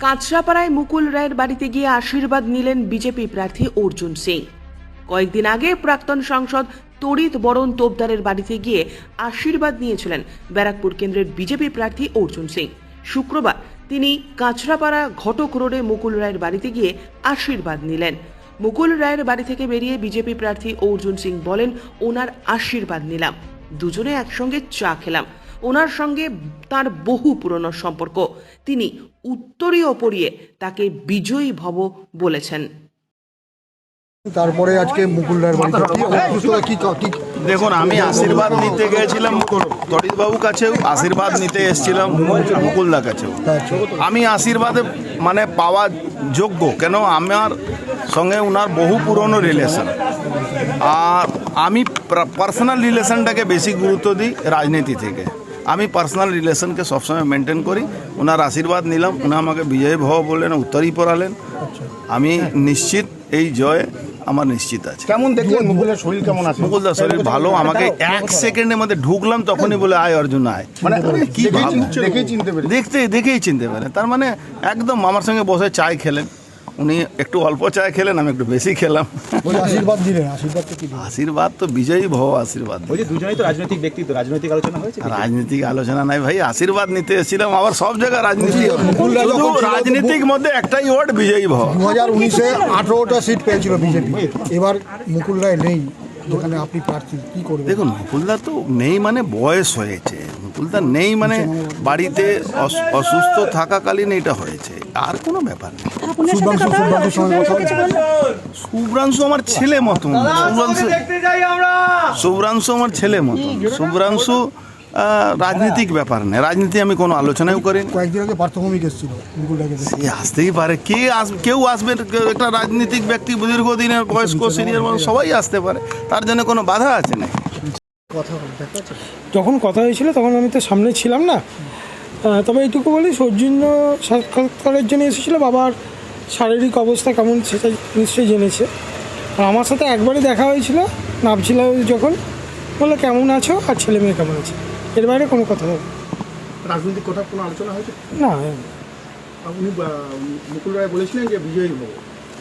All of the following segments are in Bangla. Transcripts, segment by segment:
কাঁচরাপাড়ায় মুকুল রায়ের বাড়িতে গিয়ে আশীর্বাদ নিলেন বিজেপি প্রার্থী অর্জুন সিং। কয়েকদিন আগে প্রাক্তন সাংসদ তড়িৎ বরণ তোপদারের বাড়িতে গিয়ে আশীর্বাদ নিয়েছিলেন ব্যারাকপুর কেন্দ্রের বিজেপি প্রার্থী অর্জুন সিং। শুক্রবার তিনি কাঁচরাপাড়া ঘটক রোডে মুকুল রায়ের বাড়িতে গিয়ে আশীর্বাদ নিলেন। মুকুল রায়ের বাড়ি থেকে বেরিয়ে বিজেপি প্রার্থী অর্জুন সিং বলেন, ওনার আশীর্বাদ নিলাম, দুজনে একসঙ্গে চা খেলাম। ওনার সঙ্গে তার বহু পুরনো সম্পর্ক, তিনি উত্তরীয় পরিয়ে তাকে বিজয়ী ভব বলেছেন। তারপরে আজকে মুকুল রায়ের বাড়িতে দেখুন, আমি আশীর্বাদ নিতে গিয়েছিলাম তড়িৎবাবুর কাছেও, আশীর্বাদ নিতে এসেছিলাম মুকুলদার কাছেও। আমি আশীর্বাদে মানে পাওয়া যোগ্য, কেন আমার সঙ্গে ওনার বহু পুরনো রিলেশন, আর আমি পার্সোনাল রিলেশনটাকে বেশি গুরুত্ব দিই রাজনীতি থেকে। আমি পার্সোনাল রিলেশনকে সবসময় মেনটেন করি। ওনার আশীর্বাদ নিলাম, উনি আমাকে বিজয় ভব বললেন, উত্তরই পড়ালেন। আমি নিশ্চিত এই জয় আমার নিশ্চিত আছে। কেমন দেখলেন মুকুলের শরীর কেমন আছে? মুকুলদার শরীর ভালো। আমাকে এক সেকেন্ডের মধ্যে ঢুকলাম, তখনই বলে আয় অর্জুন আয়। মানে কি দেখেই চিনতে পারে। তার মানে একদম আমার সঙ্গে বসে চায় খেলেন। উনি একটু অল্প চায় খেলেন, আমি একটু বেশি খেলাম। আশীর্বাদ দিলেন, আশীর্বাদ তো বিজয়ী ভব আশীর্বাদ। দুজনেই তো রাজনৈতিক ব্যক্তি, তো রাজনৈতিক আলোচনা হয়েছে। রাজনৈতিক আলোচনা নাই ভাই, আশীর্বাদ নিতে এসেছিলাম। আবার সব জায়গায় রাজনীতি, শুধু রাজনীতিক মধ্যে একটাই ওয়ার্ড, বিজয়ী ভব। 2019-এ 18টা সিট পেয়েছিল বিজেপি, এবার মুকুল রায় নেই, যেখানে আপনি প্রার্থী, কি করবেন? দেখুন, মুকুলদা তো নেই মানে বয়স হয়েছে, মুকুলদা নেই মানে বাড়িতে অসুস্থ থাকাকালীন এটা হয়েছে, আর কোনো ব্যাপার নেই। শুভ্রাংশু আমার ছেলে মতন, শুভ্রাংশু আমার ছেলে মতন। শুভ্রাংশু রাজনীতিক ব্যাপার নেই, রাজনীতি আমি কোনো আলোচনাও করিনি। কয়েকদিন আগে প্রাথমিক এসেছিল মুকুল রায়কে, সে আসতেই পারে, কেউ আসবে, একটা রাজনীতিক ব্যক্তি দীর্ঘদিনের বয়স্ক সিনিয়র মানুষ, সবাই আসতে পারে, তার জন্য কোনো বাধা আছে না। যখন কথা হয়েছিল তখন আমি তো সামনে ছিলাম না, তবে এইটুকু বলি, সৌজন্য সাক্ষাৎকারের জন্য এসেছিলো। বাবার শারীরিক অবস্থা কেমন সেটা নিশ্চয়ই জেনেছে। আর আমার সাথে একবারই দেখা হয়েছিল, নামছিল যখন, বলে কেমন আছো আর ছেলে মেয়ে কেমন আছে, এর বাইরে কোনো কথা নেই। রাজনৈতিক কথা কোনো আলোচনা হয়েছে না। আপনি মুকুল রায় বলেছিলেন যে বিজয়ী হব,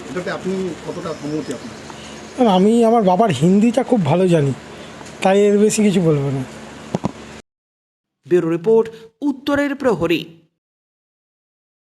এটাতে আপনি কতটা সম্মতি আপনার? আমি আমার বাবার হিন্দিটা খুব ভালো জানি, তাই এর বেশি কিছু বলবো না। ব্যুরো রিপোর্ট, উত্তরের প্রহরী।